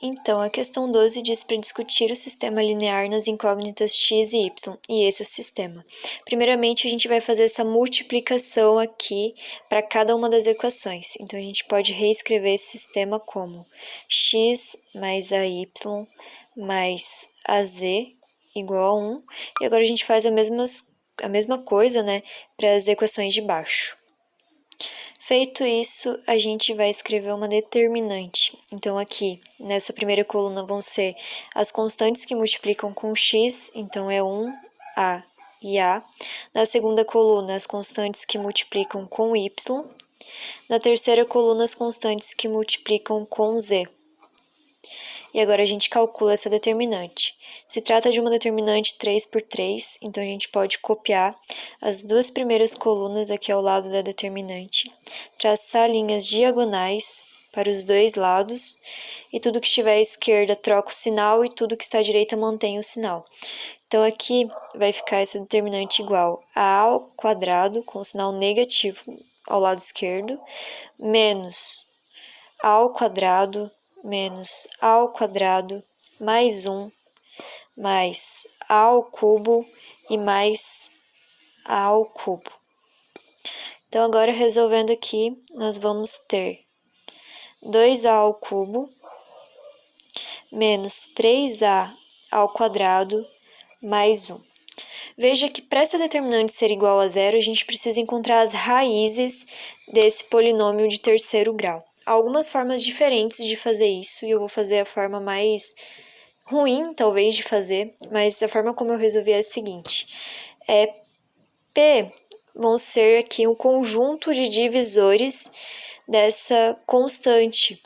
Então, a questão 12 diz para discutir o sistema linear nas incógnitas x e y, e esse é o sistema. Primeiramente, a gente vai fazer essa multiplicação aqui para cada uma das equações. Então, a gente pode reescrever esse sistema como x mais ay mais az igual a 1. E agora a gente faz a mesma coisa, né, para as equações de baixo. Feito isso, a gente vai escrever uma determinante. Então, aqui, nessa primeira coluna, vão ser as constantes que multiplicam com x, então é 1, a e a. Na segunda coluna, as constantes que multiplicam com y. Na terceira coluna, as constantes que multiplicam com z. E agora a gente calcula essa determinante. Se trata de uma determinante 3 por 3, então a gente pode copiar as duas primeiras colunas aqui ao lado da determinante, traçar linhas diagonais para os dois lados, e tudo que estiver à esquerda troca o sinal e tudo que está à direita mantém o sinal. Então, aqui vai ficar essa determinante igual a ao quadrado, com o sinal negativo ao lado esquerdo, menos a ao quadrado, menos a ao quadrado, mais 1, mais a ao cubo e mais a ao cubo. Então, agora resolvendo aqui, nós vamos ter 2a ao cubo, menos 3a ao quadrado, mais 1. Veja que para essa determinante ser igual a zero, a gente precisa encontrar as raízes desse polinômio de terceiro grau. Há algumas formas diferentes de fazer isso, e eu vou fazer a forma mais ruim, talvez, de fazer, mas a forma como eu resolvi é a seguinte. P vão ser aqui um conjunto de divisores dessa constante,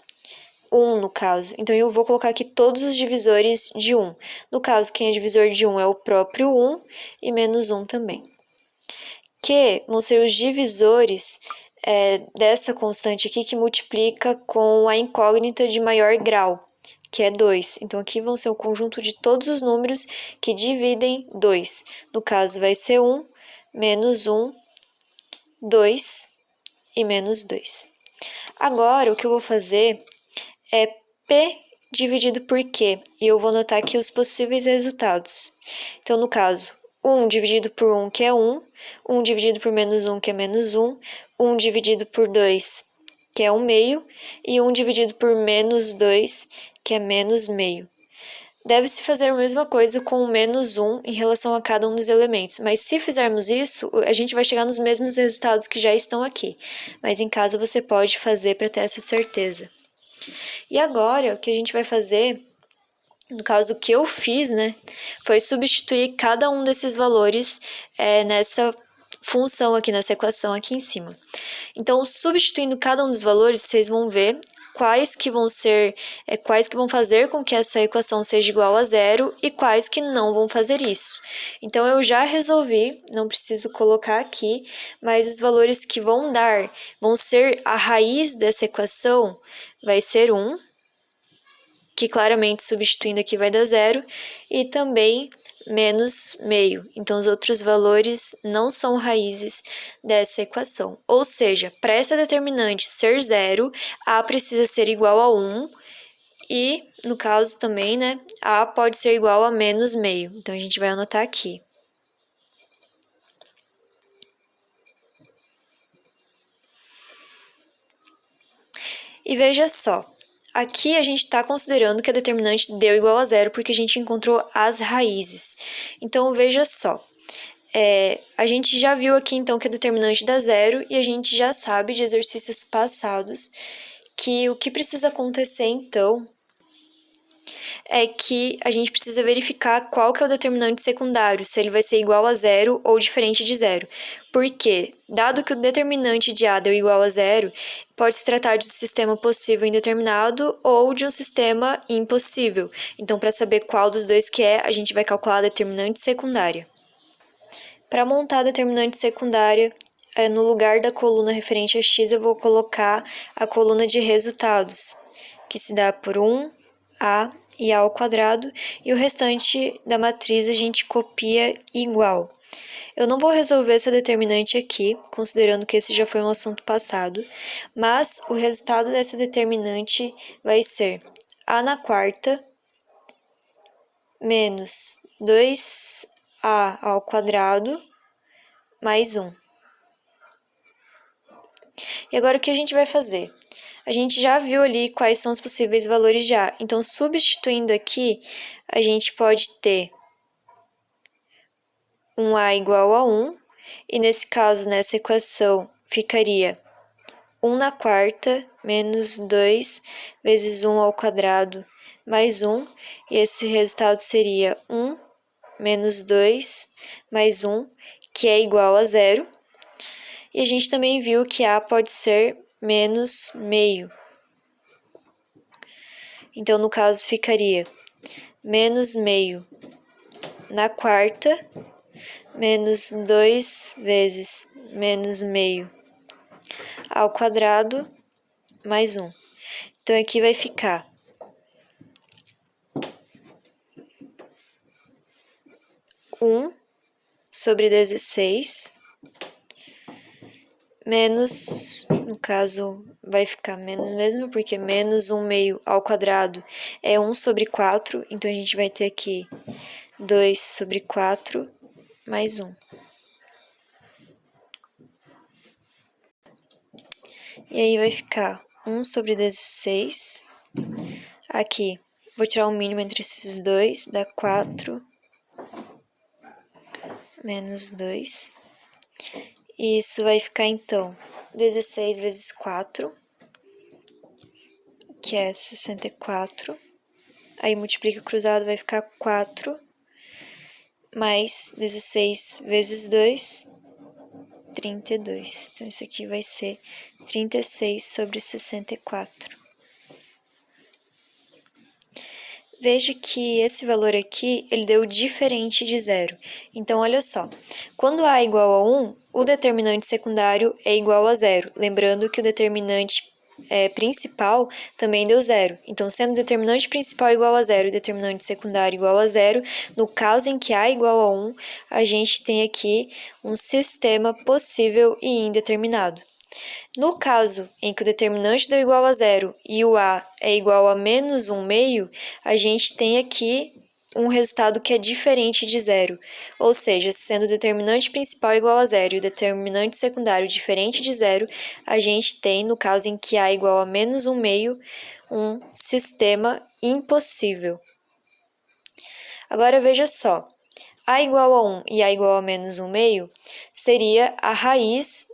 1 no caso. Então, eu vou colocar aqui todos os divisores de 1. No caso, quem é divisor de 1 é o próprio 1 e menos 1 também. Que vão ser os divisores dessa constante aqui que multiplica com a incógnita de maior grau, que é 2. Então, aqui vão ser o conjunto de todos os números que dividem 2. No caso, vai ser 1, menos 1, 2 e menos 2. Agora, o que eu vou fazer é P dividido por Q, e eu vou anotar aqui os possíveis resultados. Então, no caso, 1 dividido por 1, que é 1, 1 dividido por menos 1, que é menos 1, 1 dividido por 2, que é 1 meio, e 1 dividido por menos 2, que é menos meio. Deve-se fazer a mesma coisa com o menos 1 em relação a cada um dos elementos, mas se fizermos isso, a gente vai chegar nos mesmos resultados que já estão aqui. Mas em casa você pode fazer para ter essa certeza. E agora, o que a gente vai fazer, no caso, o que eu fiz, né, foi substituir cada um desses valores nessa função aqui, nessa equação aqui em cima. Então, substituindo cada um dos valores, vocês vão ver quais que vão fazer com que essa equação seja igual a zero e quais que não vão fazer isso. Então, eu já resolvi, não preciso colocar aqui, mas os valores que vão ser a raiz dessa equação, vai ser 1, que claramente substituindo aqui vai dar 0, e também menos meio. Então, os outros valores não são raízes dessa equação. Ou seja, para essa determinante ser 0, A precisa ser igual a 1, e, no caso também, né, A pode ser igual a menos meio. Então, a gente vai anotar aqui. E veja só, aqui a gente está considerando que a determinante deu igual a zero porque a gente encontrou as raízes. Então, veja só, a gente já viu aqui então que a determinante dá zero e a gente já sabe de exercícios passados que o que precisa acontecer então é que a gente precisa verificar qual que é o determinante secundário, se ele vai ser igual a zero ou diferente de zero. Porque, dado que o determinante de A deu igual a zero, pode se tratar de um sistema possível indeterminado ou de um sistema impossível. Então, para saber qual dos dois que é, a gente vai calcular a determinante secundária. Para montar a determinante secundária, no lugar da coluna referente a x, eu vou colocar a coluna de resultados, que se dá por 1, a e a ao quadrado, e o restante da matriz a gente copia igual. Eu não vou resolver essa determinante aqui, considerando que esse já foi um assunto passado, mas o resultado dessa determinante vai ser A na quarta menos 2A ao quadrado mais 1. E agora o que a gente vai fazer? A gente já viu ali quais são os possíveis valores de A. Então, substituindo aqui, a gente pode ter um A igual a 1. E nesse caso, nessa equação, ficaria 1 na quarta menos 2 vezes 1 ao quadrado mais 1. E esse resultado seria 1 menos 2 mais 1, que é igual a 0. E a gente também viu que A pode ser menos meio. Então, no caso, ficaria menos meio na quarta, menos 2 vezes menos meio ao quadrado, mais 1. Então, aqui vai ficar 1 sobre 16, menos, no caso, vai ficar menos mesmo, porque menos 1 meio ao quadrado é 1 sobre 4, então a gente vai ter aqui 2 sobre 4 mais 1. E aí vai ficar 1 sobre 16. Aqui, vou tirar o mínimo entre esses dois, dá 4 menos 2. E isso vai ficar, então, 16 vezes 4, que é 64. Aí multiplica cruzado, vai ficar 4 mais 16 vezes 2, 32. Então, isso aqui vai ser 36 sobre 64. Veja que esse valor aqui, ele deu diferente de zero. Então, olha só, quando A é igual a 1, o determinante secundário é igual a zero. Lembrando que o determinante principal também deu zero. Então, sendo o determinante principal igual a zero e o determinante secundário igual a zero, no caso em que A é igual a 1, a gente tem aqui um sistema possível e indeterminado. No caso em que o determinante deu igual a zero e o A é igual a menos 1 meio, a gente tem aqui um resultado que é diferente de zero. Ou seja, sendo o determinante principal igual a zero e o determinante secundário diferente de zero, a gente tem, no caso em que A é igual a menos 1 meio, um sistema impossível. Agora veja só, A igual a 1 e A igual a menos 1 meio seria a raiz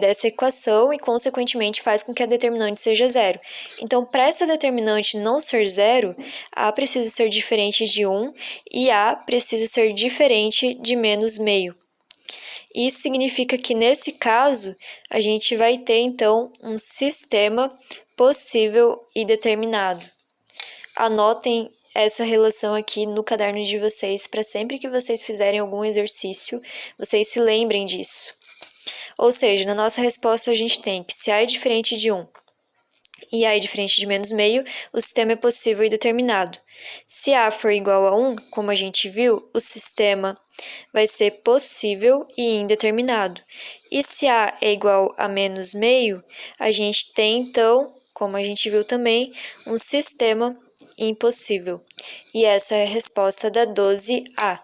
dessa equação e, consequentemente, faz com que a determinante seja zero. Então, para essa determinante não ser zero, A precisa ser diferente de 1 e A precisa ser diferente de menos meio. Isso significa que, nesse caso, a gente vai ter, então, um sistema possível e determinado. Anotem essa relação aqui no caderno de vocês, para sempre que vocês fizerem algum exercício, vocês se lembrem disso. Ou seja, na nossa resposta a gente tem que se A é diferente de 1 e A é diferente de menos meio, o sistema é possível e determinado. Se A for igual a 1, como a gente viu, o sistema vai ser possível e indeterminado. E se A é igual a menos meio, a gente tem, então, como a gente viu também, um sistema impossível. E essa é a resposta da 12A.